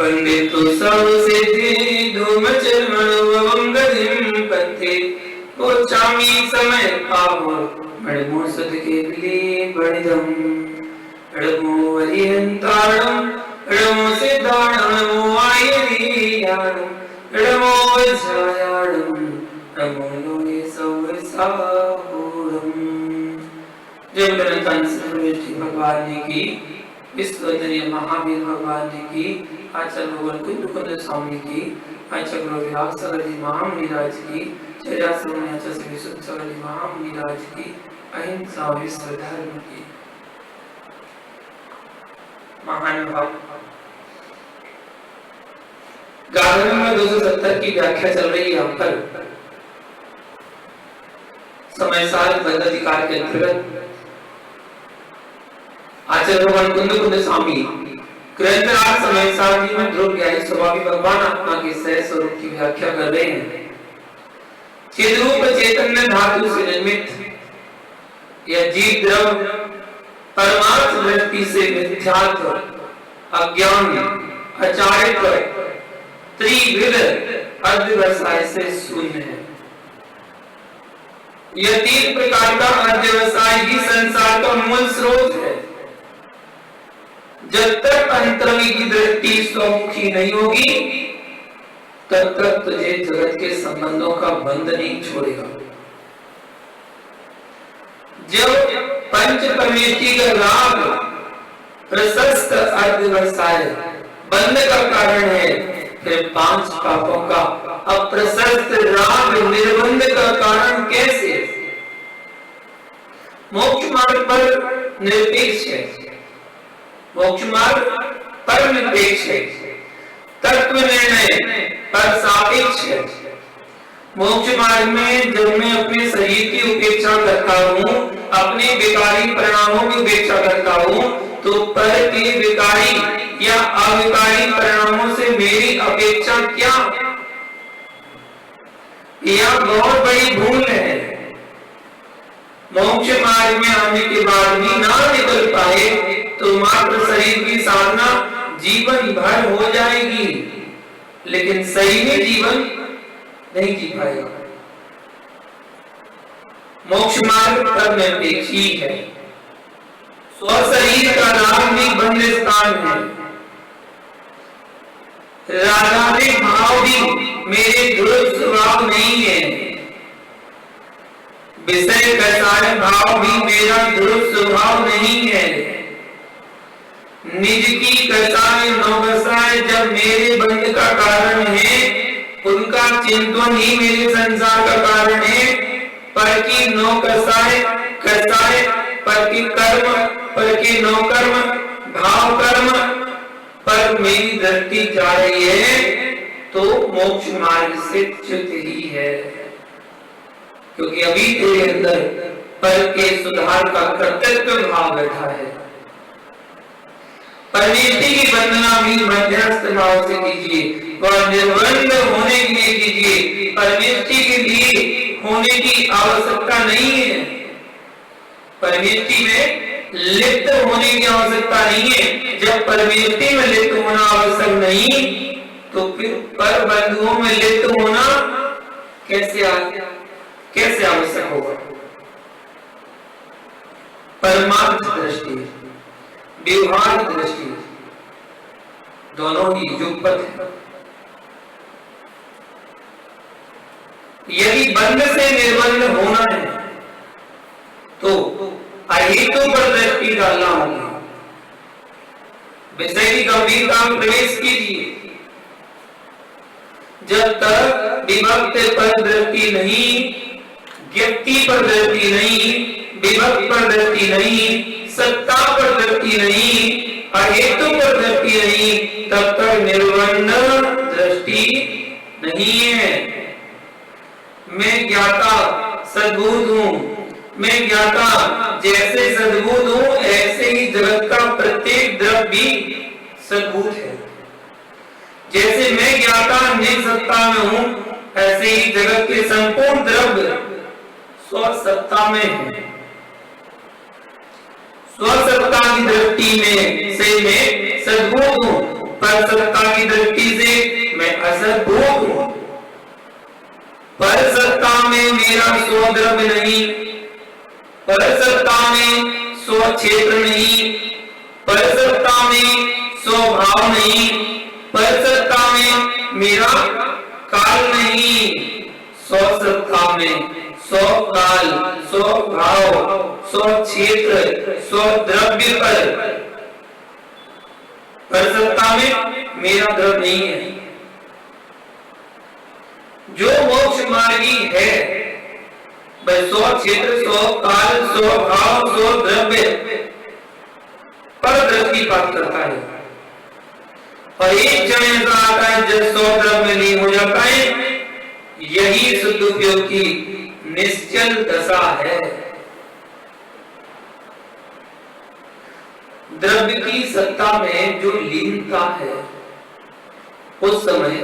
पंडितो सब सिद्धि धूम चर्मणुवं गतिं पंथे चामी समय पावो बड़मो सद के लिए बड़दम बड़मो वरियंतारम बड़मो सिद्धारम बड़मो आयरियारम बड़मो वज्रायारम बड़मो लोये सवसाहोरम। जय गणतंत्र सर्वश्री भगवान ने की, विश्वधर्य महावीर भगवान ने की, आचार्य भगवान कुंद स्वामी की, आचार्य विराग सगरी महामुनिराज की, सगरी महामुनिराज की, अहिंसा विश्व धर्म की। महान भाव गाथन में 270 की व्याख्या चल रही है। हम पर समय साल पदाधिकार के अंतर्गत आचार्य भगवान कुंद स्वामी ग्रंथराज समय साल जी में ध्रुव ज्ञानी स्वामी भगवान आत्मा के सह स्वरूप की व्याख्या कर रहे हैं। चिद्रूप चैतन्य धातु से निर्मित यह जीव द्रव परमार्थ दृष्टि से मिथ्यात्व, अज्ञान, अचारित्व, त्रिविध अध्यवसाय से शून्य है। यह 3 प्रकार का अध्यवसाय ही संसार का मूल स्रोत है। जब तक अंतर्मुखी की दृष्टि स्वमुखी नहीं होगी तब तक तुझे जगत के संबंधों का बंध नहीं छोड़ेगा। जब पंच परमेष्टि का राग प्रशस्त अध्यवसाय बंध का कारण है, फिर 5 पापों का अप्रशस्त राग निर्बंध का कारण कैसे? मोक्ष मार्ग पर निरपेक्ष है, मोक्ष मार्ग पर निरपेक्ष है, तत्व निर्णय पर सापेक्ष है। मोक्ष मार्ग में जब मैं अपने शरीर की उपेक्षा करता हूँ, अपने विकारी परिणामों की उपेक्षा करता हूँ, तो पर के विकारी या अविकारी परिणामों से मेरी अपेक्षा क्या? यह बहुत बड़ी भूल है। मोक्ष मार्ग में आने के बाद भी ना निकल पाए तो मात्र शरीर की साधना जीवन भर हो जाएगी, लेकिन सही में जीवन नहीं जी पाएगा। मोक्ष मार्ग पर निरपेक्ष ही है। स्व शरीर का नाम भी बंद स्थान है। रागाधिक भाव भी मेरे दुरुस्त स्वभाव नहीं है। विषय कसाय भाव भी मेरा दुरुस्त स्वभाव नहीं है। निज की कसाय नौकसाय जब मेरे बंध का कारण है, उनका चिंतन ही मेरे संसार का कारण है। पर की नौकसाय कसाय, पर की कर्म, पर की नौकर्म, भाव कर्म पर मेरी दृष्टि जा रही है, तो मोक्ष मार्ग से च्युत ही है। क्योंकि अभी तेरे अंदर पर के सुधार का कर्तव्य भाव बैठा है। परमेष्टि की वंदना भी मध्यस्थ भाव से कीजिए, वह निर्बंध होने के लिए कीजिए। परमेष्टि के लिए होने की आवश्यकता नहीं है। परमेष्टि में लिप्त होने की आवश्यकता नहीं है। जब परमेष्टि में लिप्त होना आवश्यक नहीं, तो फिर पर बंधुओं में लिप्त होना कैसे आवश्यक होगा? परमार्थ दृष्टि, व्यवहार दृष्टि दोनों ही युगपत है। यदि बंध से निर्बंध होना है तो अहेतु पर दृष्टि डालना होगा। विषय की गंभीरता में प्रवेश कीजिए। जब तक विभक्त पर दृष्टि नहीं, व्यक्ति पर दृष्टि नहीं, विभक्त पर दृष्टि नहीं, सत्ता पर दृष्टि नहीं, अहेतु पर दृष्टि नहीं, तब तक निर्बंध दृष्टि नहीं है। मैं ज्ञाता सद्बुद्ध हूँ। मैं ज्ञाता जैसे सद्बुद्ध हूँ, ऐसे ही जगत का प्रत्येक द्रव्य भी सद्बुद्ध है। जैसे मैं ज्ञाता निसत्ता में हूँ, ऐसे ही जगत के संपूर्ण द्रव्य स्वसत्ता में है। स्वसत्ता की दृष्टि में से मैं सद्बुद्ध हूँ, पर सत्ता की पर सत्ता में मेरा स्व द्रव्य नहीं, पर सत्ता में स्व क्षेत्र नहीं, पर सत्ता में स्वभाव नहीं, पर सत्ता में मेरा काल नहीं, स्वसत्ता में स्वकाल, स्वभाव, स्वक्षेत्र, स्वद्रव्य पर सत्ता में मेरा द्रव्य नहीं है। जो मोक्ष मार्गी है वह स्व क्षेत्र, स्वकाल, स्वभाव, स्वद्रव्य पर दृष्टि प्राप्त करता है। और एक क्षण ऐसा आता है जब स्वद्रव्य लीन हो जाता है। यही शुद्ध उपयोग की निश्चल दशा है। द्रव्य की सत्ता में जो लीनता है उस समय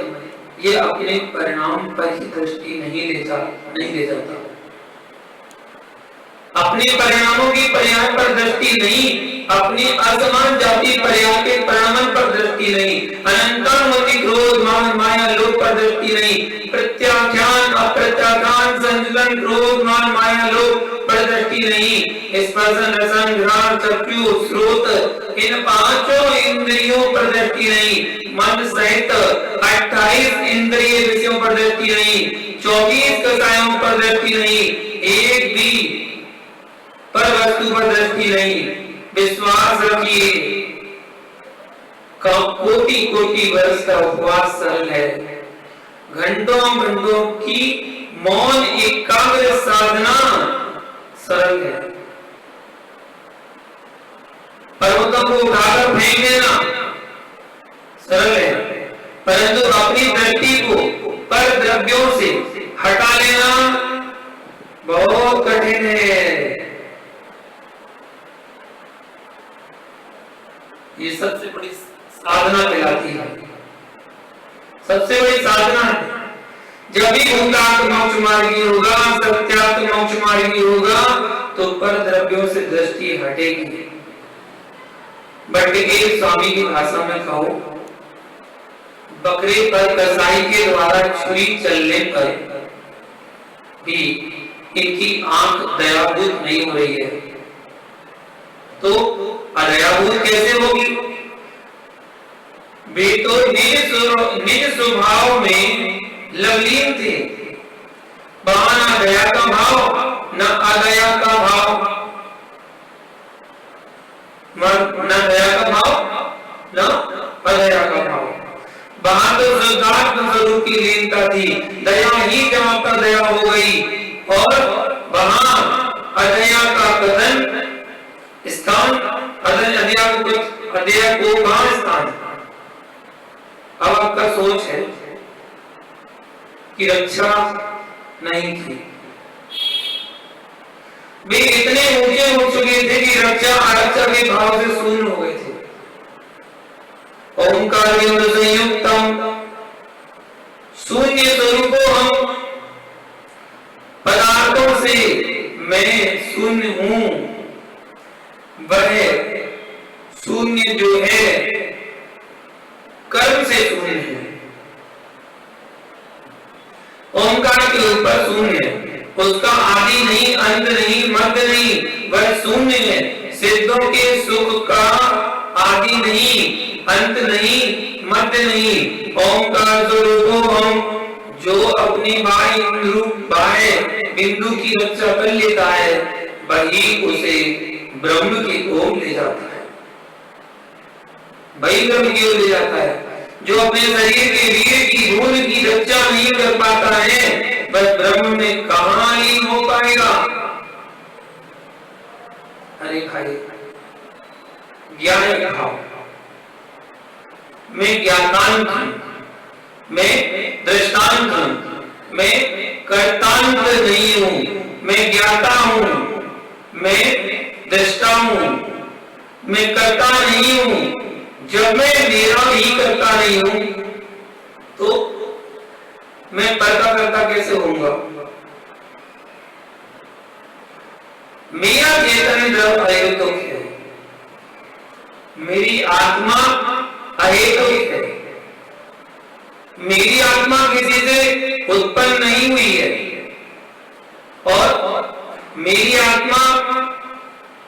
ये अपने परिणाम पर ही दृष्टि नहीं ले जाता। अपने परिणामों की पर्याय पर दृष्टि नहीं, अपनी असमान जाति पर्याय के परिणाम पर दृष्टि नहीं, अनंतानुमति क्रोध मान माया लोभ पर दृष्टि नहीं, प्रत्याख्यान अप्रत्याख्यान संजुलन क्रोध मान माया लोभ पर दृष्टि नहीं, स्पर्शन रसन घ्राण चक्षु श्रोत इन पांचों इंद्रियों पर दृष्टि नहीं, मन सहित 28 इंद्रिय विषयों पर दृष्टि नहीं, 24 कसायों पर दृष्टि नहीं, एक भी पर वस्तु पर दृष्टि नहीं। विश्वास रखिए कोटि कोटि वर्ष का उपवास सरल है, घंटों घंटों की मौन एकाग्र साधना सरल है। पर्वतों को उठाकर फेंक देना सरल है, परंतु अपनी दृष्टि को पर द्रव्यों से हटा लेना बहुत कठिन है। ये सबसे बड़ी साधना कहलाती है, सबसे बड़ी साधना है। जब भी भूतात्म मोक्ष मार्गी होगा, सत्यात्म मोक्ष मार्गी होगा तो पर द्रव्यों से दृष्टि हटेगी। बट्टिकेल स्वामी की भाषा में कहो, बकरे पर कसाई के द्वारा छुरी चलने पर भी इनकी आंख दयाभूत नहीं हो रही है, तो अदयाभूत कैसे होगी? वे तो निज स्वभाव में लवलीन थे। वहां न दया का भाव न अदया का भाव, न दया का भाव न अदया का भाव। वहां तो शुद्धात्म स्वरूप की लीनता थी, दया ही जहां पर दया हो गई, और वहां अदया का कथन स्थान, अदया को कहां स्थान? अब आपका सोच है कि रक्षा नहीं थी, वे इतने ऊंचे हो चुके थे कि रक्षा आरक्षा के भाव से शून्य हो गए थे। ओंकार संयुक्तम शून्य स्वरूप हम पदार्थों से मैं शून्य हूं, वह शून्य जो है कर्म से शून्य है। ओंकार के ऊपर शून्य है, उसका आदि नहीं, अंत नहीं, मध्य नहीं, वह शून्य है। सिद्धों के सुख का आदि नहीं, अंत नहीं, मध्य नहीं। ओंकार स्वरूप हम जो अपनी बाह्य बिंदु की रक्षा कर लेता है वही उसे ब्रह्म की ओर ले जाता है, वही ब्रह्म की ओर ले जाता है। जो अपने शरीर के वीर की भूल की रक्षा नहीं कर पाता है वह ब्रह्म में कहां लीन हो पाएगा? अरे खाइए, ज्ञान खाओ। मैं ज्ञातांत हूं, मैं दृष्टांत हूं, मैं कर्तांत नहीं हूं, मैं ज्ञाता हूं, मैं दृष्टा हूं, मैं कर्ता नहीं हूं। जब मैं मेरा ही करता नहीं हूं तो मैं करता कैसे होऊंगा? मेरा चेतन द्रव्य अहेतुक है, मेरी आत्मा अहेतुक है, मेरी आत्मा किसी से उत्पन्न नहीं हुई है और मेरी आत्मा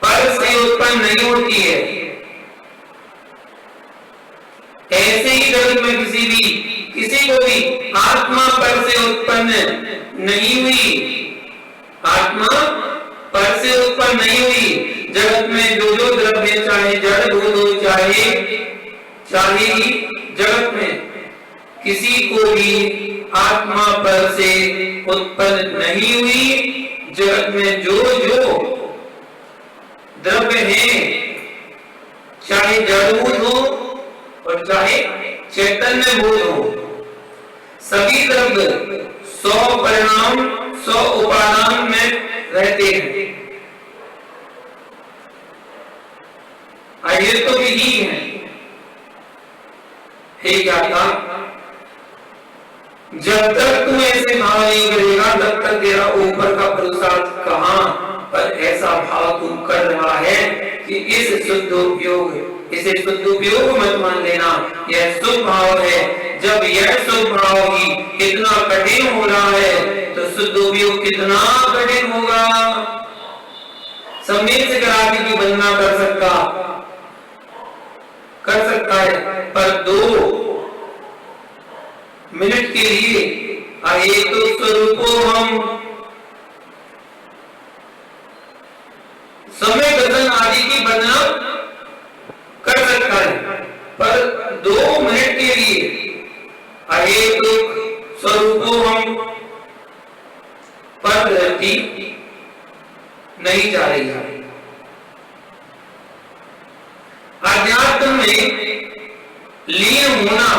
पर से उत्पन्न नहीं होती है। ऐसे ही जगत में किसी को भी आत्मा पर से उत्पन्न नहीं हुई, आत्मा पर से उत्पन्न नहीं हुई। जगत में जो जो द्रव्य चाहे जड़ हो चाहे ही जगत में किसी को भी आत्मा पर से उत्पन्न नहीं हुई। जगत में जो जो द्रव्य हैं, चाहे जड़भूत हो और चाहे चैतन्य भूत हो, सभी द्रव्य 100 परिणाम 100 उपादान में रहते हैं। ये तो यही है। क्या था, जब तक तू ऐसे भाव नहीं करेगा तब तक तेरा ऊपर का पुरुषार्थ कहां पर ऐसा भाव तू कर रहा है कि इस शुद्ध उपयोग, इसे शुद्ध उपयोग मत मान लेना, यह शुभ भाव है। जब यह शुभ भाव ही कितना कठिन हो रहा है तो शुद्ध उपयोग कितना कठिन होगा। समय से कराटे की वंदना कर सकता है, पर 2 मिनट के लिए आए तो स्वरूपो हम समय गठन आदि की वंदना कर सकता है, पर 2 मिनट के लिए आए तो स्वरूपो हम पर धरती नहीं जा रही है। अध्यात्म में लीन होना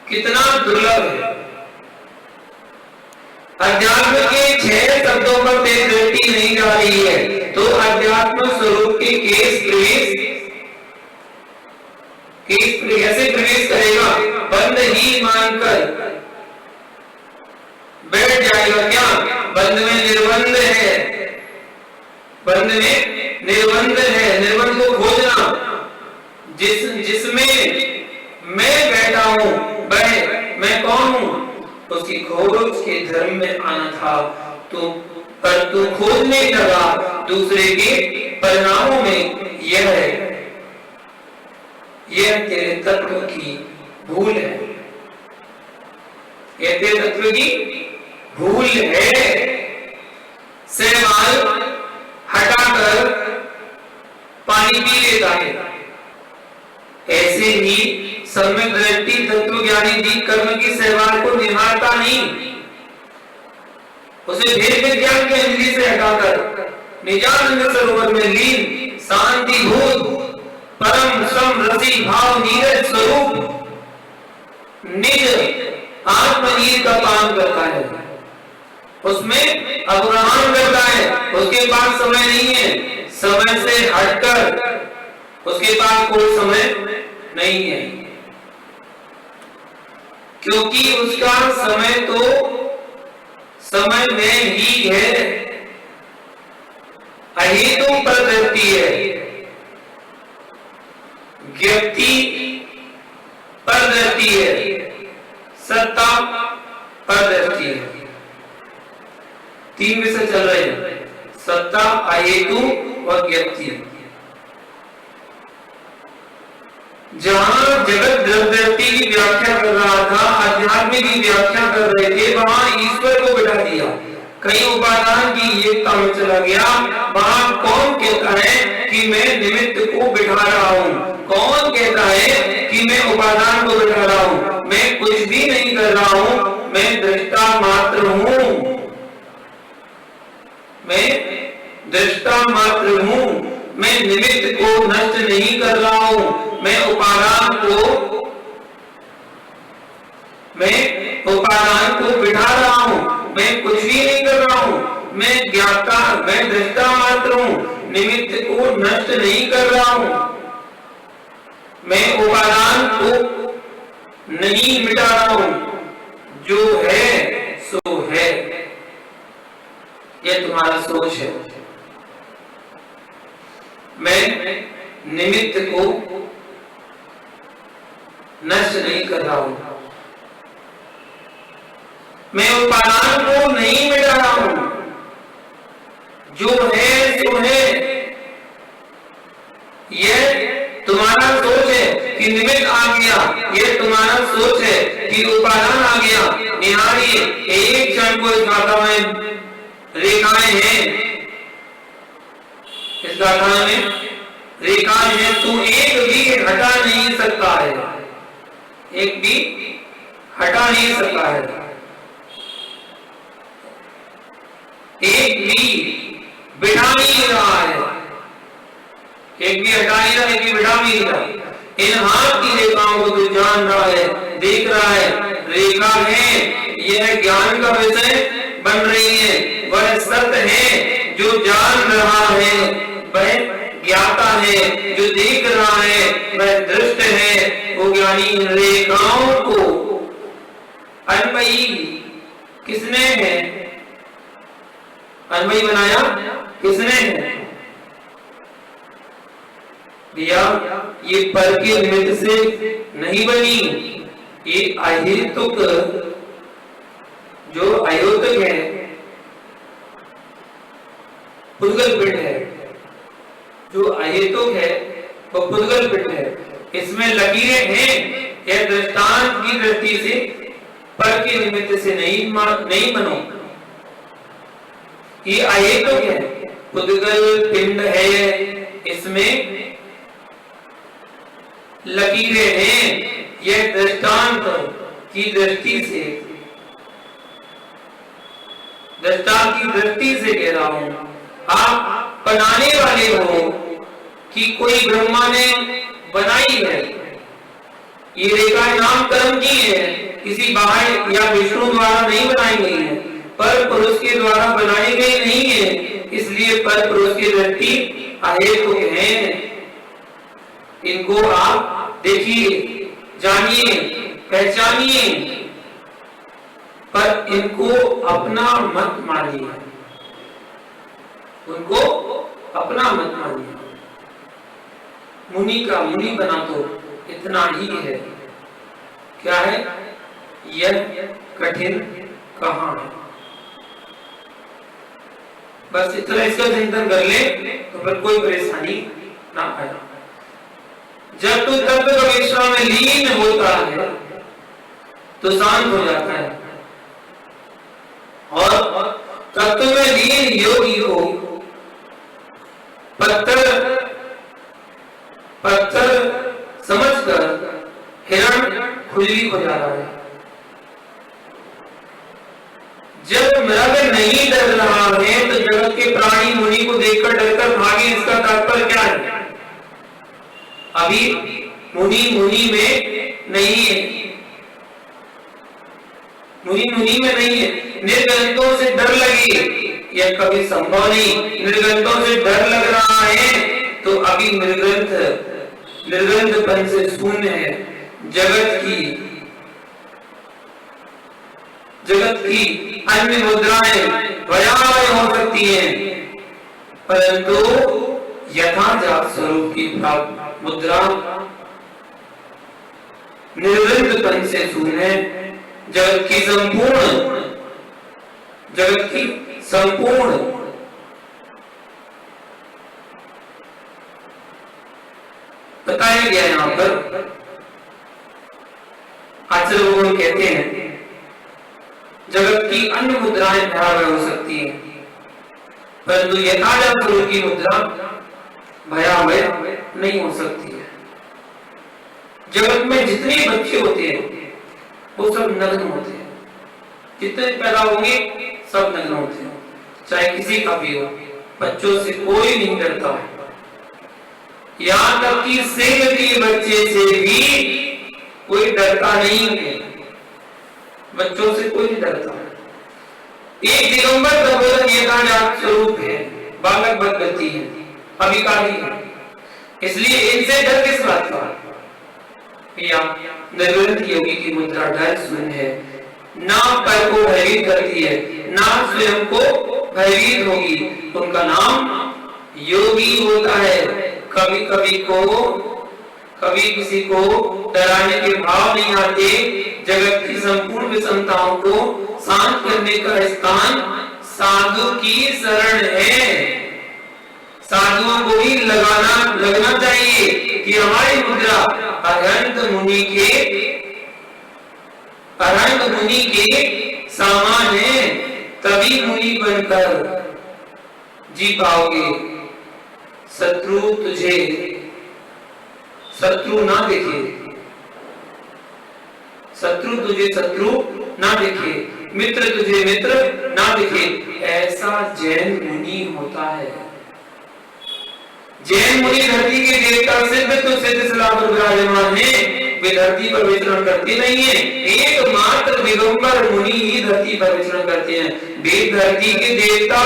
कितना दुर्लभ है। अध्यात्म के 6 शब्दों पर तेरी दृष्टि नहीं जा रही है तो अध्यात्म स्वरूप के केस कैसे प्रवेश करेगा? बंद ही मानकर बैठ जाएगा क्या? बंद में निर्बंध है, बंद में निर्बंध है। निर्बंध को खोजना, जिसमें मैं बैठा हूं, मैं कौन हूं? उसकी खोज उसके धर्म में आना था तो पर तू खोजने लगा दूसरे के परिणामों में। यह तेरे तत्व की भूल है, यह तेरे तत्व की भूल है। शैवाल हटाकर पानी पी लेता है, ऐसे ही सम्यक दृष्टि तत्व ज्ञानी भी कर्म की शैवाल को निहारता नहीं, उसे भेद विज्ञान के अंजलि से हटाकर निजानंद सरोवर में लीन शांति भूत परम सम रसी भाव नीरज स्वरूप निज आत्मनीर का पान करता है, उसमें अवगाहन करता है। उसके पास समय नहीं है, समय से हटकर उसके पास कोई समय नहीं है, क्योंकि उसका समय तो समय में ही है। अहेतु प्रवृत्ति है, व्यक्ति प्रवृत्ति है, सत्ता प्रवृत्ति है। 3 विषय चल रहे हैं, सत्ता, अहेतु और व्यक्ति। जहां जगत द्रव्यवृत्ति की व्याख्या कर रहा था, अध्यात्म की व्याख्या कर रहे थे, वहां ईश्वर को बिठा दिया। कई उपादान की एकता में चला गया। वहां कौन कहता है कि मैं निमित्त को बिठा रहा हूं? कौन कहता है कि मैं उपादान को बिठा रहा हूं? मैं कुछ भी नहीं कर रहा हूं, मैं दृष्टा मात्र हूं, मैं दृष्टा मात्र हूं। मैं निमित्त को नष्ट नहीं कर रहा हूं, मैं उपादान को बिठा रहा हूं, मैं कुछ भी नहीं कर रहा हूं, मैं ज्ञाता, मैं दृष्टा मात्र हूं, निमित्त को नष्ट नहीं कर रहा हूं, मैं उपादान को नहीं मिटा रहा हूं, जो है सो है। यह तुम्हारा सोच है। मैं निमित्त को नष्ट नहीं कर रहा हूं, मैं उपादान को नहीं मिटा रहा हूं, जो है सो है। यह तुम्हारा सोच है कि निमित्त आ गया, यह तुम्हारा सोच है कि उपादान आ गया। निहारिए एक क्षण को इस गाथा में रेखाएं हैं, इस गाथा में रेखाएं हैं, तू एक भी हटा नहीं सकता है, एक भी हटा नहीं सकता है, एक भी बिठा नहीं रहा है, एक भी हटा नहीं रहा, एक भी बिठा नहीं रहा। इन हाथ की रेखाओं को तू जान रहा है, देख रहा है, रेखा है, यह ज्ञान का विषय बन रही है। वह सत्य है जो जान रहा है, वह ज्ञाता है जो देख रहा है, वह दृष्ट है। वो ज्ञानी इन रेखाओं को अन्वयी किसने है, अन्वयी बनाया किसने है भैया? ये पर के निमित्त से नहीं बनी, ये अहेतुक जो अयोतक है, पुद्गल पिंड है, जो अहेतुक है वो पुद्गल पिंड है। इसमें लकीरें हैं, यह दृष्टांत की दृष्टि से पर के निमित्त से नहीं बनो, ये अहेतुक है, पुद्गल पिंड है, इसमें लकीरें हैं, यह दृष्टांत की दृष्टि से, दृष्टांत की दृष्टि से कह रहा हूं। आप बनाने वाले हो कि कोई ब्रह्मा ने बनाई है, ये रेखाएं नामकरण की है, किसी बाह्य या विष्णु द्वारा नहीं बनाई गई है, पर पुरुष के द्वारा बनाई गई नहीं है, इसलिए पर पुरुष की दृष्टि अहेतुक है। इनको आप देखिए, जानिए, पहचानिए, पर इनको अपना मत मानिए, उनको अपना मत मानिए। मुनि का मुनि बना तो इतना ही है, क्या है? यह कठिन कहां है? बस इतना इसका चिंतन कर ले तो फिर कोई परेशानी ना आए। जब तू तत्व गवेषणा में लीन होता है तो शांत हो जाता है, और तत्व में लीन योगी को पत्थर समझकर हिरण खुजली हो जा रहा है। जब मृग नहीं डर रहा है तो जगत के प्राणी मुनि को देखकर डरकर भागे, इसका तात्पर्य क्या है? अभी मुनि में नहीं है, मुनि में नहीं है। निर्ग्रंथों से डर लगे, यह कभी संभव नहीं। निर्ग्रंथों से डर लग रहा है तो अभी निर्ग्रंथपन से शून्य है। जगत की अन्य मुद्राएं भयावह हो सकती हैं, परंतु यथाजात स्वरूप की मुद्रा निर्विघ्नपन से शून्य। जगत की संपूर्ण बताया गया यहाँ पर। आचार्य भगवान कहते हैं जगत की अन्य मुद्राएं भयावह हो सकती है, परंतु यथाजात स्वरूप की मुद्रा भयावह नहीं हो सकती है। जगत में जितने बच्चे होते हैं वो सब नग्न होते हैं, जितने पैदा होंगे सब नग्न होते हैं, चाहे किसी का भी हो। बच्चों से कोई नहीं डरता है, यहाँ तक कि सिंह के बच्चे से भी कोई डरता नहीं है, बच्चों से कोई नहीं डरता। एक दिगंबर प्रबोधन यथाजात स्वरूप है, बालक बदगति है, अभिकारी है, इसलिए इनसे डर किस बात का? निर्विघ्न योगी की मुद्रा डर शून्य है, ना पर को भयभीत करती है, ना स्वयं को भयभीत होगी। उनका नाम योगी होता है। कभी कभी किसी को डराने के भाव नहीं आते। जगत की संपूर्ण विषमताओं को शांत करने का स्थान साधु की शरण है। साधुओं को ही लगना चाहिए कि हमारी मुद्रा अरहंत मुनि के सामान है, तभी मुनि बनकर जी पाओगे। शत्रु तुझे शत्रु ना देखे, शत्रु तुझे शत्रु ना देखे, मित्र तुझे मित्र ना दिखे, ऐसा जैन मुनि होता है। जैन मुनि धरती के देवता सिद्ध तो सिद्ध शिला पर विराजमान है, वे धरती पर विचरण करते नहीं है। एकमात्र दिगंबर मुनि ही धरती पर विचरण करते हैं। वे धरती के देवता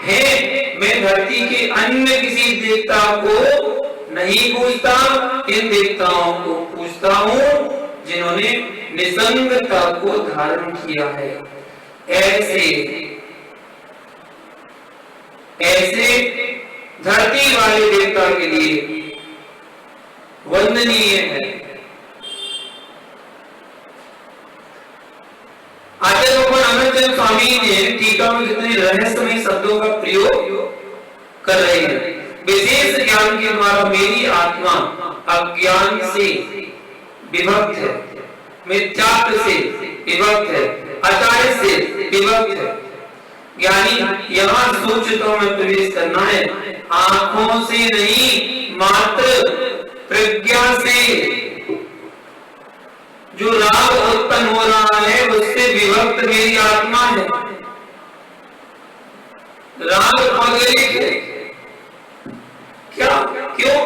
हैं। मैं धरती के अन्य किसी देवता को नहीं पूजता, इन देवताओं को पूजता हूँ जिन्होंने निसंगता को धारण किया है। ऐसे धरती वाले देवता के लिए वंदनीय है। आचार्य भगवान अमरचंद स्वामी ने टीका में कितने रहस्यमय शब्दों का प्रयोग कर रहे हैं। विशेष ज्ञान के द्वारा मेरी आत्मा अज्ञान से विभक्त है, मिथ्यात्व से विभक्त है, आचार्य से विभक्त है। यानी यहाँ सूक्ष्मता में प्रवेश करना है, आंखों से नहीं मात्र प्रज्ञा से। जो राग उत्पन्न हो रहा है उससे विभक्त मेरी आत्मा है। राग भौगोलिक है क्या? क्यों?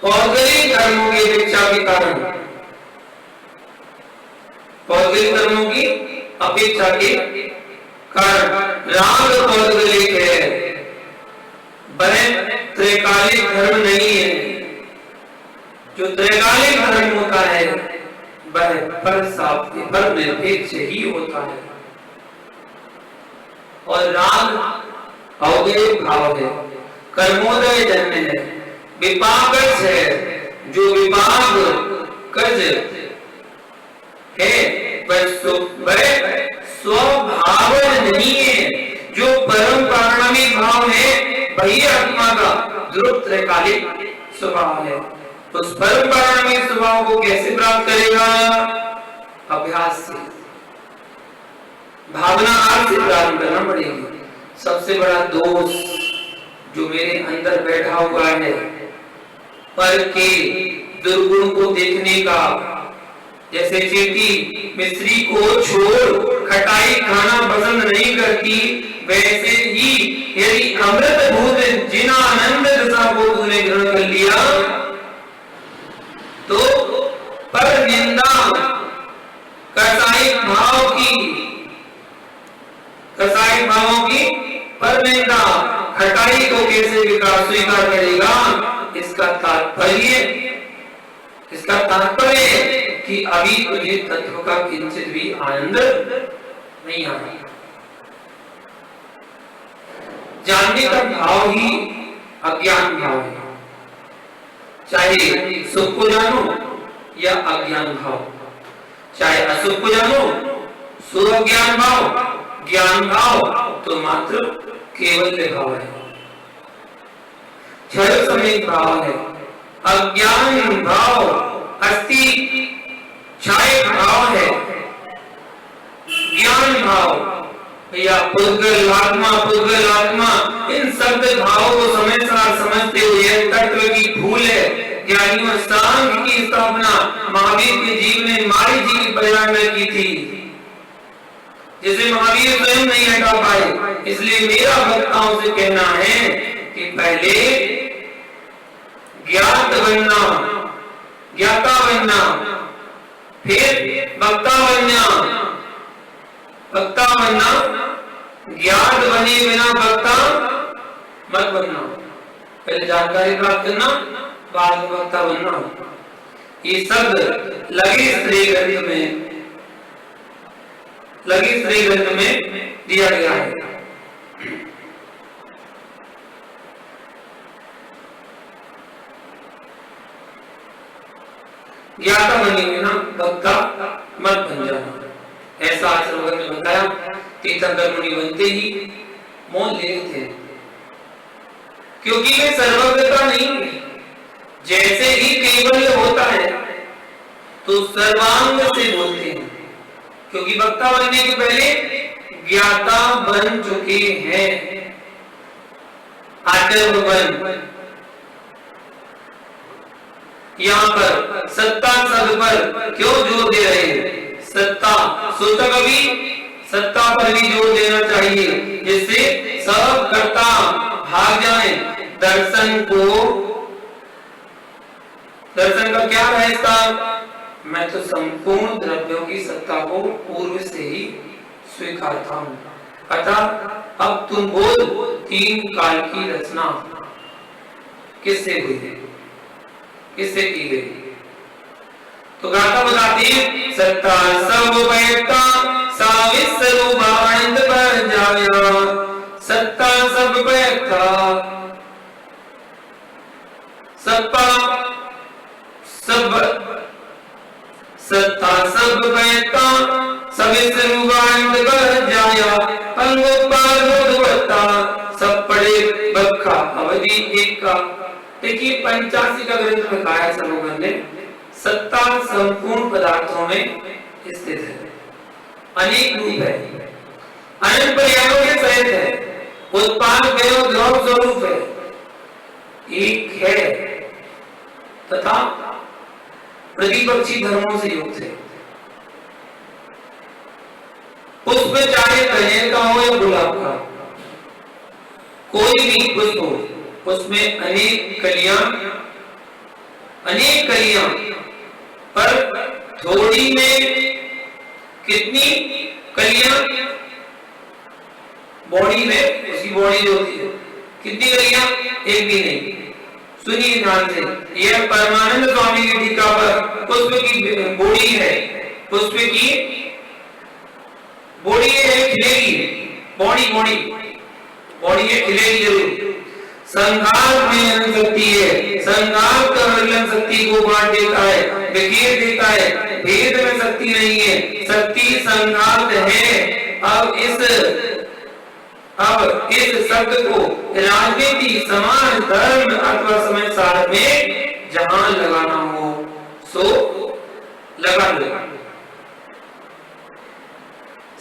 भौगोलिक कर्मों की अपेक्षा के कारण, भौगोलिक कर्मों की अपेक्षा के कारण राग भौगोलिक है, वह त्रैकालिक धर्म नहीं है। जो त्रैकालिक धर्म होता है वह पर निरपेक्ष ही होता है। और राग भौगोलिक भाव है, कर्मोदय जन्म है, विपाकज है। जो विपाक कज है वह स्वभाव नहीं है। जो परम पारणमिक भाव है वही आत्मा का ध्रुव त्रैकालिक स्वभाव है। उस परम पारणमिक स्वभाव को कैसे प्राप्त करेगा? अभ्यास से, भावना आर्थ से प्राप्त करना पड़ेगी। सबसे बड़ा दोष जो मेरे अंदर बैठा हुआ है, पर के दुर्गुण को देखने का। जैसे चींटी मिश्री को छोड़ खटाई खाना पसंद नहीं करती, वैसे ही यदि अमृत भूत जिन आनंद रसा को तूने ग्रहण कर लिया तो पर निंदा कसाई भावों की पर निंदा खटाई को कैसे विकास स्वीकार करेगा? इसका तात्पर्य कि अभी तुझे तत्व का किंचित भी आनंद नहीं आ रहा। जानने का भाव ही अज्ञान भाव है। चाहे सुख को जानो या अज्ञान भाव, चाहे असुख को जानो, सुअज्ञान भाव, ज्ञान भाव तो मात्र केवल भाव है, क्षण समय भाव है। अज्ञान भाव अस्थि छाय भाव है। ज्ञान भाव या पुद्गल आत्मा इन शब्द भावों को समझते हुए तत्व की भूल है। ज्ञानियों सांख्य की स्थापना महावीर के जीव ने मारी जी की परिणाम में की थी, जिसे महावीर स्वयं नहीं हटा पाए। इसलिए मेरा भक्ताओं से कहना है कि पहले ज्ञाता बनना, फिर भक्ता बनना। ज्ञात बने बिना भक्ता मत बनना। पहले जानकारी प्राप्त करना, बाद में भक्ता बनना। ये शब्द लगे श्री ग्रंथ में दिया गया है। ज्ञाता बनी हुई ना भक्ता मत बन जाना। ऐसा आचरण ने बताया। तीर्थंकर मुनि बनते ही मौन ले थे, क्योंकि वे सर्वज्ञता नहीं है। जैसे ही कैवल्य होता है तो सर्वांग से बोलते हैं, क्योंकि वक्ता बनने के पहले ज्ञाता बन चुके हैं। आचर्य बन यहाँ पर सत्ता सब पर क्यों जोर दे रहे हैं? सत्ता सोचा कभी सत्ता पर भी जोर देना चाहिए, जिससे सब कर्ता भाग जाए। दर्शन का क्या रहता? मैं तो संपूर्ण द्रव्यों की सत्ता को पूर्व से ही स्वीकारता हूँ। अतः अब तुम बोल, तीन काल की रचना किससे हुई है, किससे की गई? तो गाथा बताती है, सत्ता सब बैठता साविस्वरूपानंद पर जाया। सत्ता सब बैठता, सत्ता सब बैठता सविस्वरूपानंद पर जाया। सब पढ़े बखा अवधि एक का। देखिए 85 का ग्रंथ में कहा है सरोवर ने, सत्ता संपूर्ण पदार्थों में स्थित है, अनेक रूप है, अनंत पर्यायों के सहित है, उत्पाद द्रव स्वरूप है, एक है तथा प्रतिपक्षी धर्मों से युक्त है। पुष्प चाहे कनेर का हो या गुलाब का, कोई भी पुष्प हो, उसमें अनेक कलियां पर थोड़ी में कितनी कलियां? बॉडी में, उसकी बॉडी जो होती है, कितनी कलियां? एक भी नहीं। सुनिए ध्यान से, यह परमानंद स्वामी की टीका पर पुष्प की बॉडी है, पुष्प की बॉडी है, खिलेगी, बॉडी है, खिलेगी जरूर। संघात में अनंत शक्ति है, संघात का वर्णन शक्ति को बांट देता है, विकेट देता है, भेद में शक्ति नहीं है, शक्ति संघात है। अब इस शब्द को राजनीति, समाज, धर्म अथवा समय सार में जहां लगाना हो सो लगा लो।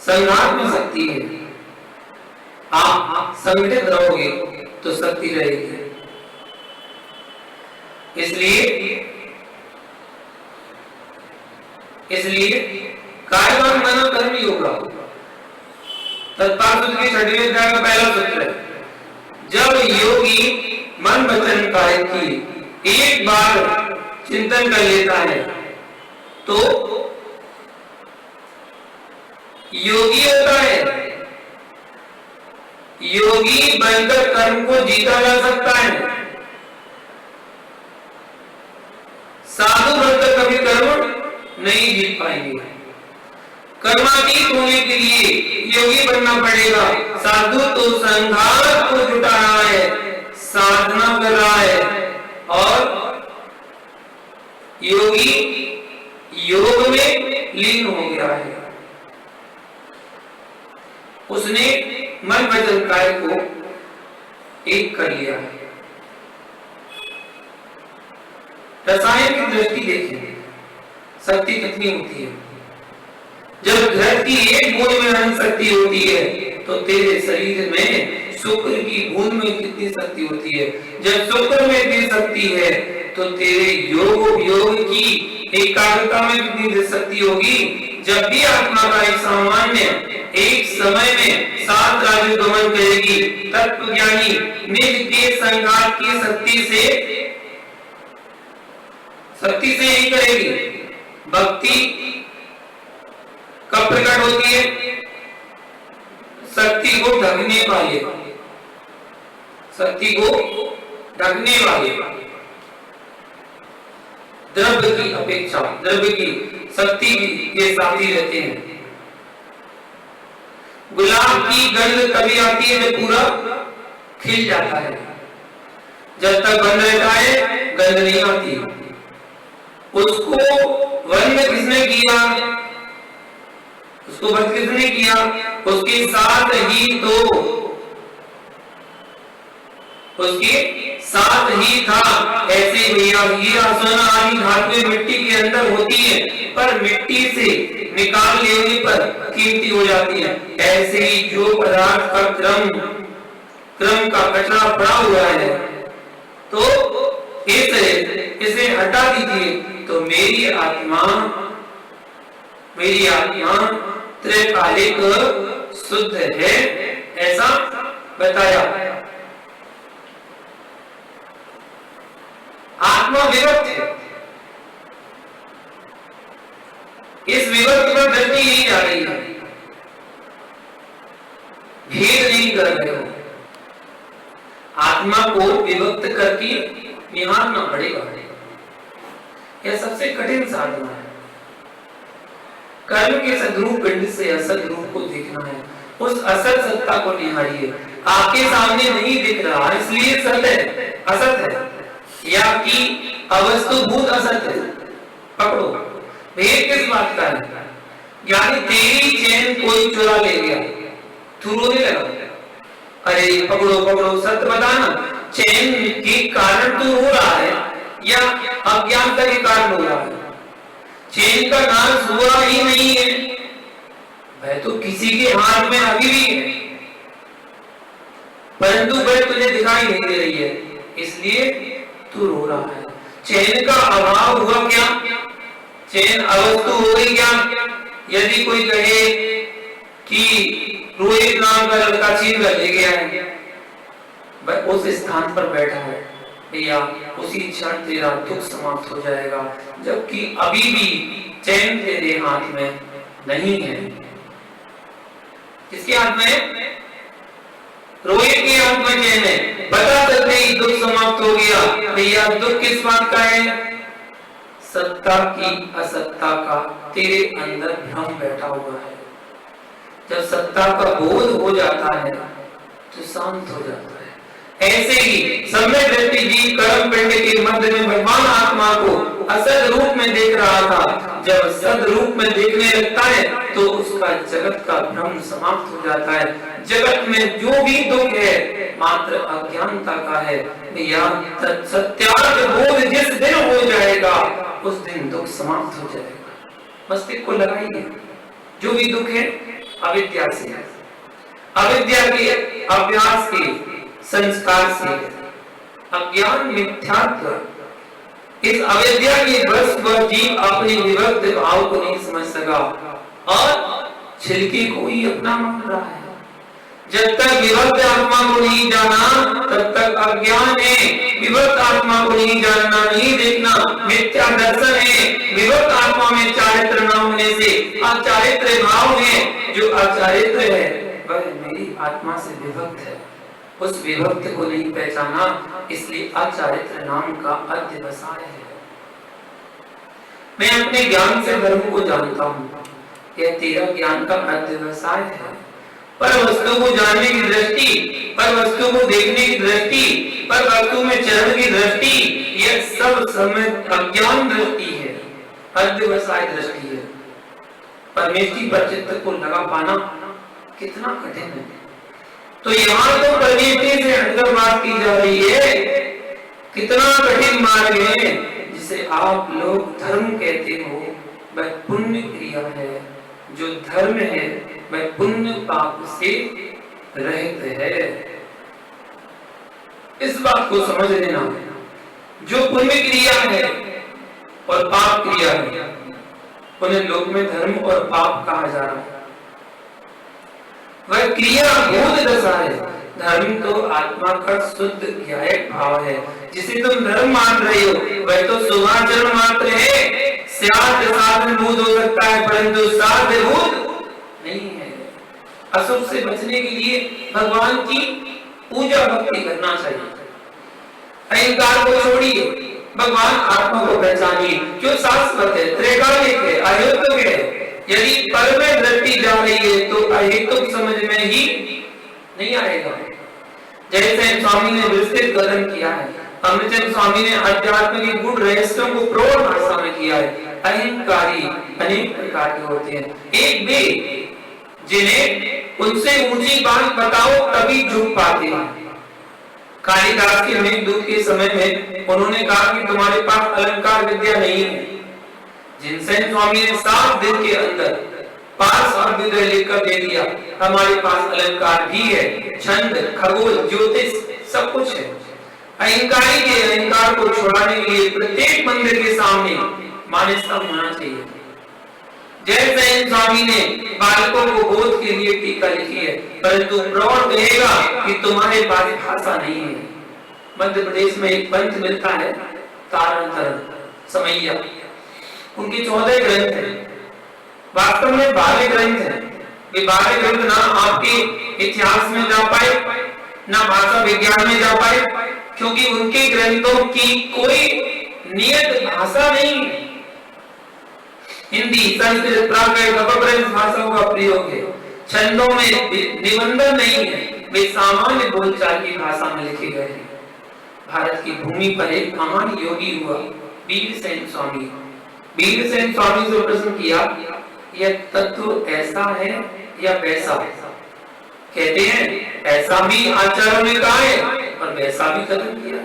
संघात में शक्ति है, आप संगठित रहोगे तो शक्ति रहेगी। इसलिए कार्यवान बना कर्म होगा। तत्पाद के 6वें अध्याय का पहला सूत्र है, जब योगी मन वचन काया की एक बार चिंतन कर लेता है तो योगी होता है। योगी बनकर कर्म को जीता जा सकता है, साधु बनकर कभी कर्म नहीं जीत पाएंगे। कर्मातीत होने के लिए योगी बनना पड़ेगा। साधु तो संघात को जुटा रहा है, साधना कर रहा है, और योगी योग में लीन हो गया है। उसने मन वचन काय को एक कर लिया है। रसायन की दृष्टि देखें, शक्ति कितनी होती है। जब घृत की एक बूंद में अनंत शक्ति होती है तो तेरे शरीर में शुक्र की बूंद में कितनी शक्ति होती है। जब शुक्र में इतनी शक्ति है तो तेरे योग की एकाग्रता में कितनी शक्ति होगी। जब भी आत्मा का एक सामान्य एक समय में 7 राजु गमन करेगी, तत्व ज्ञानी निज के संघात की शक्ति से ही करेगी। भक्ति कब प्रकट होती है? शक्ति को ढकने वाले, शक्ति को ढकने वाले द्रव्य की अपेक्षा द्रव्य की शक्ति के साथी रहते हैं। गुलाब की गंध कभी आती है जब पूरा खिल जाता है, जब तक बंद रहता है गंध नहीं आती। उसको वर्ण किसने किया, उसको वध किसने किया, उसके साथ ही तो उसके साथ ही था। ऐसे भैया हीरा सोना आदि धातुएं मिट्टी के अंदर होती है, पर मिट्टी से निकाल लेने पर कीमती हो जाती है। ऐसे ही जो पदार्थ का क्रम का कचरा पड़ा हुआ है, तो इसे हटा दीजिए, तो मेरी आत्मा त्रैकालिक शुद्ध है, ऐसा बताया। आत्मा विभक्त है, इस विभक्त पर दृष्टि नहीं जा रही है, भेद नहीं कर रहे हो। आत्मा को विभक्त करके निहारना पड़ेगा। यह सबसे कठिन साधना है। कर्म के सद्रूप पिंड से असद रूप को देखना है, उस असद सत्ता को निहारिए। आपके सामने नहीं दिख रहा इसलिए सत है, असत है, या कि अवस्तुभूत असत है। पकड़ो, भेद किस बात का है? यानी तेरी चैन कोई चुरा ले गया, तू रोने लगा, अरे पकड़ो पकड़ो, सत्य बताना, चैन के कारण तू रो रहा है या अज्ञानता के कारण हो रहा है? चैन का नाश हुआ ही नहीं है, वह तो किसी के हाथ में अभी भी है, परंतु वह तुझे दिखाई नहीं दे रही है, इसलिए तू रो रहा है। चैन का अभाव हुआ क्या? चैन अवस्तु हो गई क्या? यदि कोई कहे कि रोहित नाम का लड़का छीन कर ले गया है, वह उस स्थान पर बैठा है, भैया उसी क्षण तेरा दुख समाप्त हो जाएगा, जबकि अभी भी चैन तेरे हाथ में नहीं है। किसके हाथ में? रोहित के हाथ में चैन है, बता सकते ही दुख समाप्त हो गया। भैया दुख किस बात का है? सत्ता की असत्ता का तेरे अंदर भ्रम बैठा हुआ है। जब सत्ता का बोध हो जाता है तो शांत हो जाता है। ऐसे ही सम्यक दृष्टि जीव कर्म पिंड के मध्य में भगवान आत्मा को असद रूप में देख रहा था। जब सद रूप में देखने लगता है तो उसका जगत का भ्रम समाप्त हो जाता है। जगत में जो भी दुख है मात्र अज्ञानता का है, या सत्यार्थ बोध जिस दिन हो जाएगा उस दिन दुख समाप्त हो जाएगा। मस्तिष्क को लगाइए, जो भी दुख है अविद्या से है, अविद्या के अभ्यास के संस्कार से, अज्ञान मिथ्यात्व। इस अविद्या के वश पर जीव अपने विभक्त भाव को नहीं समझ सका और छिलके को ही अपना मान रहा है। जब तक विभक्त आत्मा को नहीं जाना तब तक अज्ञान है। विभक्त आत्मा को नहीं जानना, नहीं देखना मिथ्या दर्शन है। विभक्त आत्मा में चारित्र न होने से अचारित्र भाव है। जो अचारित्र है वह मेरी आत्मा से विभक्त है, उस विभक्त को नहीं पहचाना, इसलिए अचारित्र नाम का अध्यवसाय है। मैं अपने ज्ञान से धर्म को जानता हूँ, यह तेरा ज्ञान का अध्यवसाय है। पर वस्तु को जानने की दृष्टि, पर वस्तु को देखने की दृष्टि, पर वस्तु में चरण की दृष्टि, यह सब समय अज्ञान दृष्टि है, अध्यवसाय दृष्टि है। परमेष्टि पर चित्त को लगा पाना कितना कठिन है। तो यहाँ तो परमेष्टि से हटकर बात की जा रही है। कितना कठिन मार्ग है जिसे आप लोग धर्म कहते हो, वह पुण्य क्रिया है। जो धर्म है वह पुण्य पाप से रहित है। इस बात को समझ लेना। जो पुण्य क्रिया है और पाप क्रिया है, उन्हें लोक में धर्म और पाप कहा जा रहा है। वह क्रिया भूत दशा है। धर्म तो आत्मा का शुद्ध ज्ञायक भाव है। जिसे तुम धर्म मान रहे हो वह तो शुभाचरण मात्र है। साधन भूत हो सकता है परंतु साध्य भूत नहीं है। अशुभ से बचने के लिए भगवान की पूजा भक्ति करना चाहिए। अहंकार को छोड़िए, भगवान आत्मा को पहचानिए जो शाश्वत है, त्रैकालिक है, अहेतुक है। यदि पर में दृष्टि जा रही है तो अहेतुक समझ में ही नहीं आएगा। जैसे स्वामी ने विस्तृत कथन किया है, अमृतचंद स्वामी ने अध्यात्म के गुण रहस्यों को प्रौढ़ भाषा में किया है। अहंकारी अनेक प्रकार के होते हैं, एक वे जिन्हें उनसे ऊंची बात बताओ तभी झुक पाते हैं। कालिदास के मेघदूत के समय में उन्होंने कहा कि तुम्हारे पास अलंकार विद्या नहीं है। जिनसेन स्वामी ने 7 दिन के अंदर 5 अभ्युदय लिखकर दे दिया। हमारे पास अलंकार भी है, छंद, खगोल, ज्योतिष सब कुछ है। अहंकारी के अहंकार को छुड़ाने के लिए प्रत्येक मंदिर के सामने मानस्तंभ होना चाहिए। जयसेन स्वामी ने बालकों को बोध के लिए टीका लिखी है, परंतु प्रौढ़ कहेगा कि तुम्हारे पास भाषा नहीं है। मध्य प्रदेश में एक पंथ मिलता है तारण समैया, उनके 14 ग्रंथ हैं, वास्तव में 12 ग्रंथ हैं। वे 12 ग्रंथ ना आपके इतिहास में जा पाए, ना भाषा विज्ञान में जा पाए, क्योंकि उनके ग्रंथों की कोई नियत भाषा नहीं है। हिंदी, संस्कृत, प्राकृत, अपभ्रंश भाषाओं का प्रयोग है। छंदों में निबंधन नहीं है, वे सामान्य बोलचाल की भाषा में लिखे गए हैं। भारत की भूमि पर एक महान योगी हुआ, वीरसेन स्वामी। वीरसेन स्वामी से प्रश्न किया, यह तत्व ऐसा है या वैसा? कहते हैं ऐसा भी आचार्यों ने कहा है और वैसा भी कथन किया।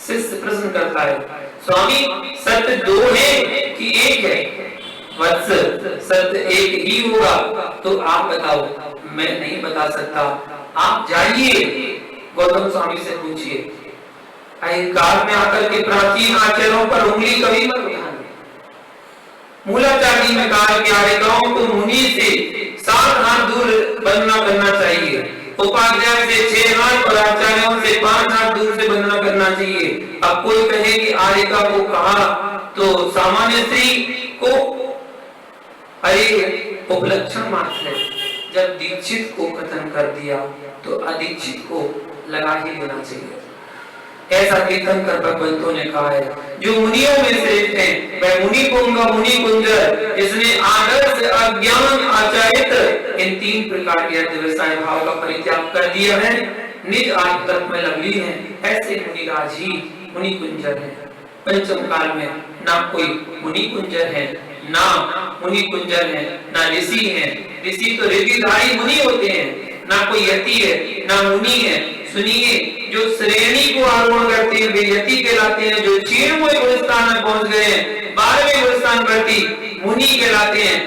शिष्य प्रश्न करता है, स्वामी सत्य 2 है कि 1 है? वत्स सत्य 1 ही होगा, तो आप बताओ। मैं नहीं बता सकता, आप जाइए गौतम स्वामी से पूछिए। अहंकार में आकर के प्राचीन आचार्यों पर उंगली कभी मत उठाना। मूलाचार्य में कहा कि आर्यकाओं को मुनि से 7 हाथ दूर बंधना करना चाहिए, उपाध्याय से 6 हाथ और आचार्यों से 5 हाथ दूर से बंधना करना चाहिए। अब कोई कहे कि आर्यका को कहा तो सामान्य स्त्री को, अरे उपलक्षण मात्र है। जब दीक्षित को कथन कर दिया तो अदीक्षित को लगा ही देना चाहिए। ऐसा कीर्तन कर भगवंतों ने कहा है, जो मुनियों में श्रेष्ठ है वह मुनि पुंगा मुनि कुंजर, इसने आदर्श अज्ञान आचारित इन 3 प्रकार के व्यवसाय भाव का परित्याग कर दिया है, निज आत्म तत्व में लगी है। ऐसे मुनिराज ही मुनि कुंजर है। पंचम काल में ना कोई मुनि कुंजर है, ना मुनि कुंजर है, ना ऋषि है। ऋषि तो ऋषिधारी मुनि होते हैं, ना कोई यति है, ना मुनि है। सुनिए, जो श्रेणी को आरोहण करते हैं वे यति कहलाते हैं। जो 6वें गुणस्थान में पहुंच गए हैं, 12वें गुणस्थान प्रति मुनि कहलाते हैं।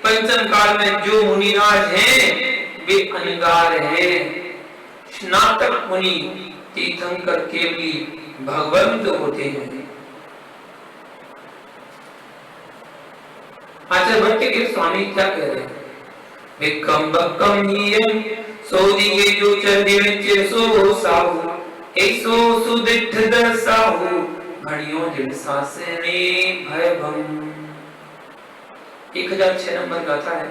पंचम काल में जो मुनिराज हैं वे अनगार हैं, स्नातक मुनि, तीर्थंकर, केवली, भगवंत होते हैं। आचार्य भट्ट स्वामी क्या कह रहे हैं? विकम बकम हियम सोदिगे जो चंदी विच सो साहु, ऐसो सुदिठ दर्शाहु, घड़ियों जिन सासने भयभम। 1006 नंबर गाथा है।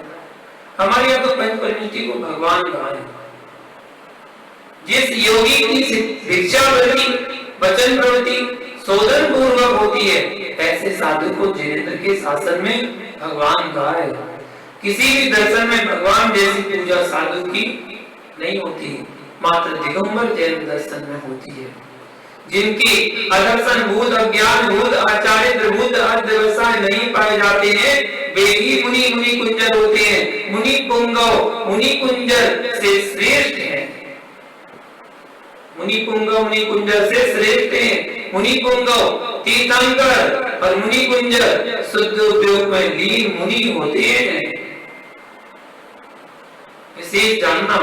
हमारे यहाँ तो पंच परिनिष्ठि को भगवान कहा है। जिस योगी की भिक्षा वृत्ति, वचन प्रवृत्ति शोधन पूर्वक होती है, ऐसे साधु को जिनेंद्र के शासन में भगवान कहा है। किसी भी दर्शन में भगवान जैसी पूजा साधु की नहीं होती, मात्र दिगंबर जैन दर्शन में होती है। जिनकी अदर्शन भूत, अज्ञान भूत, आचार्य भूत, अध्यवसाय नहीं पाए जाते हैं, वे ही मुनि मुनि कुंजर होते हैं। मुनि पुंगव मुनि कुंजर से श्रेष्ठ है। मुनि पुंगव मुनि कुंजर से श्रेष्ठ है। मुनि पुंगव तीर्थंकर और मुनि कुंजर शुद्ध उपयोग में लीन मुनि होते हैं। विशेष जानना,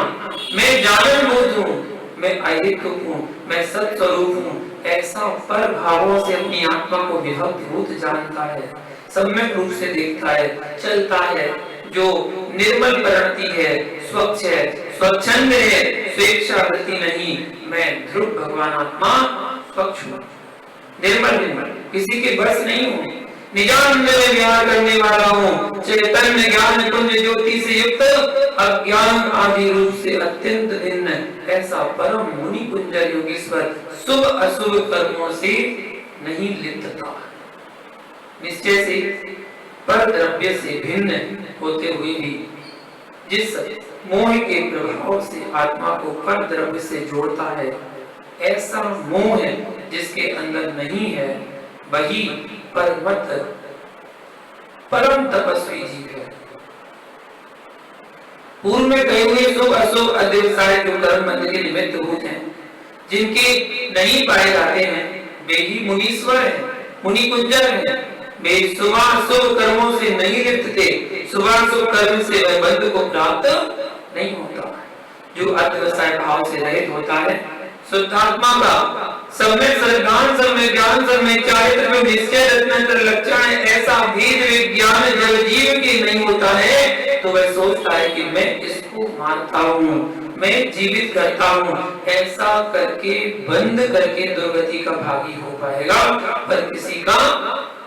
मैं जानन बोध हूँ, मैं अहित हूँ, मैं सत्स्वरूप हूँ, ऐसा पर भावों से अपनी आत्मा को विभक्त भूत जानता है, सम्यक रूप से देखता है, चलता है, जो निर्मल प्रवृत्ति है, स्वच्छ है, स्वच्छंद है, स्वेच्छावृत्ति नहीं। मैं ध्रुव भगवान आत्मा स्वच्छ हूँ, निर्मल निर्मल, किसी के बस नहीं हूँ, निजानंद में विहार करने वाला हूँ, चैतन्य ज्ञान कुंज ज्योति से युक्त, अज्ञान आदि रूप से अत्यंत भिन्न, ऐसा परम मुनि कुंजर योगीश्वर शुभ अशुभ कर्मों से नहीं लिप्तता, निश्चय से पर द्रव्य से भिन्न होते हुए भी जिस मोह के प्रभाव से आत्मा को पर द्रव्य से जोड़ता है, ऐसा मोह है जिसके अंदर नहीं है, वही परम तपस्वी जीव है। पूर्व में कहे हुए शुभ अशुभ अध्यवसाय जो कर्म बंध के निमित्त भूत हैं, जिनके नहीं पाए जाते हैं, वे ही मुनीश्वर हैं, मुनि कुंजर हैं। वे शुभाशुभ कर्मों से नहीं लिप्त थे, शुभाशुभ कर्म से वह बंध को प्राप्त नहीं होता। जो अध्यवसाय भाव से रहित होता है, शुद्धात्मा का सम्यक सद्ज्ञान, सम्यक ज्ञान, सम्यक चारित्र में निश्चय रत्नत्र लक्षण है, ऐसा भेद विज्ञान जब जीव के नहीं होता है, तो वह सोचता है कि मैं इसको मानता हूँ, मैं जीवित करता हूँ, ऐसा करके बंद करके दुर्गति का भागी हो पाएगा, पर किसी का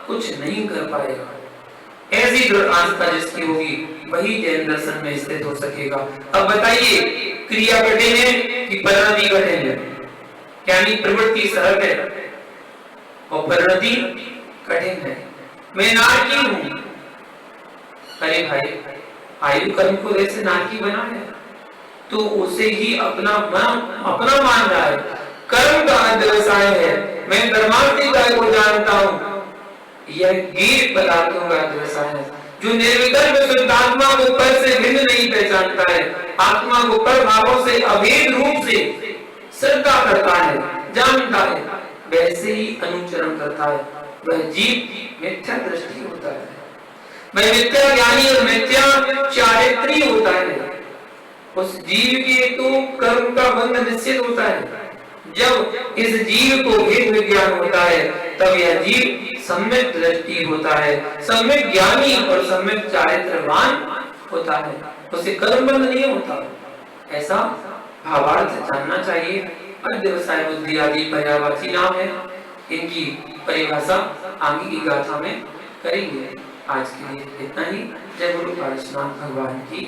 कुछ नहीं कर पाएगा। ऐसी दृढ़ आस्था जिसकी होगी वही जैन दर्शन में स्थित हो सकेगा। अब बताइए, क्रिया कठिन है कि परिणति कठिन है? यानी प्रवृत्ति सरल है और परिणति कठिन है। मैं नारकी हूं, अरे भाई आयु कर्म को जैसे नारकी बना है तो उसे ही अपना मान रहा है। कर्म का अध्यवसाय है, मैं धर्मार्थी गाय को जानता हूं, यह गीत पदार्थों का अध्यवसाय है। जो निर्विकल्प शुद्धात्मा को पर से भिन्न नहीं पहचानता है, आत्मा को पर भावों से अभेद रूप से श्रद्धा करता है, जानता है, वैसे ही अनुचरण करता है, वह जीव मिथ्या दृष्टि होता है, वह मिथ्या ज्ञानी और मिथ्या चारित्री होता है। उस जीव के तो कर्म का बंध निश्चित होता है। जब इस जीव को भेद विज्ञान होता है, तब यह जीव सम्यक दृष्टि होता है, सम्यक ज्ञानी और सम्यक चारित्रवान होता है, उसे कर्म बंध नहीं होता। ऐसा भावार्थ जानना चाहिए। अध्यवसाय बुद्धि आदि पर्यायवाची नाम है, इनकी परिभाषा आगे की गाथा में करेंगे। आज के लिए इतना ही। जय गुरु पारशुराम भगवान की